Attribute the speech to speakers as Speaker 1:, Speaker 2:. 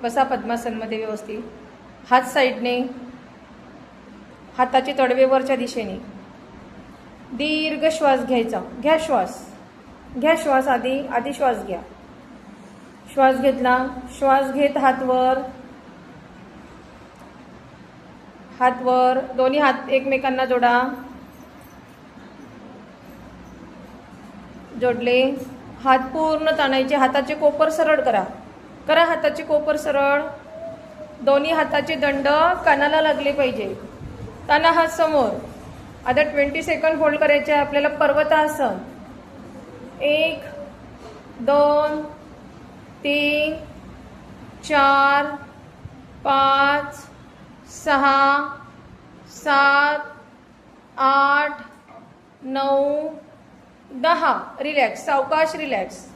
Speaker 1: बसा पद्मासनमध्ये व्यवस्थित. हात साईडने, हाताचे तळवे वरच्या दिशेने. दीर्घ श्वास घ्यायचा. घ्या श्वास. आधी श्वास घ्या. श्वास घेतला. श्वास घेत हात वर. दोन्ही हात एकमेकांना जोडले. हात पूर्ण ताणायचे. हाताचे कोपर सरळ करा हाताचे कोपर सरळ. दोन्ही हाताचे दंड कानाला लागले पाहिजे. ताना हात समोर. आता 20 सेकंड होल्ड करायचे आपल्याला. पर्वतासन. 1 2 3 4 5 6 7 8 9 10. रिलॅक्स. सावकाश रिलॅक्स.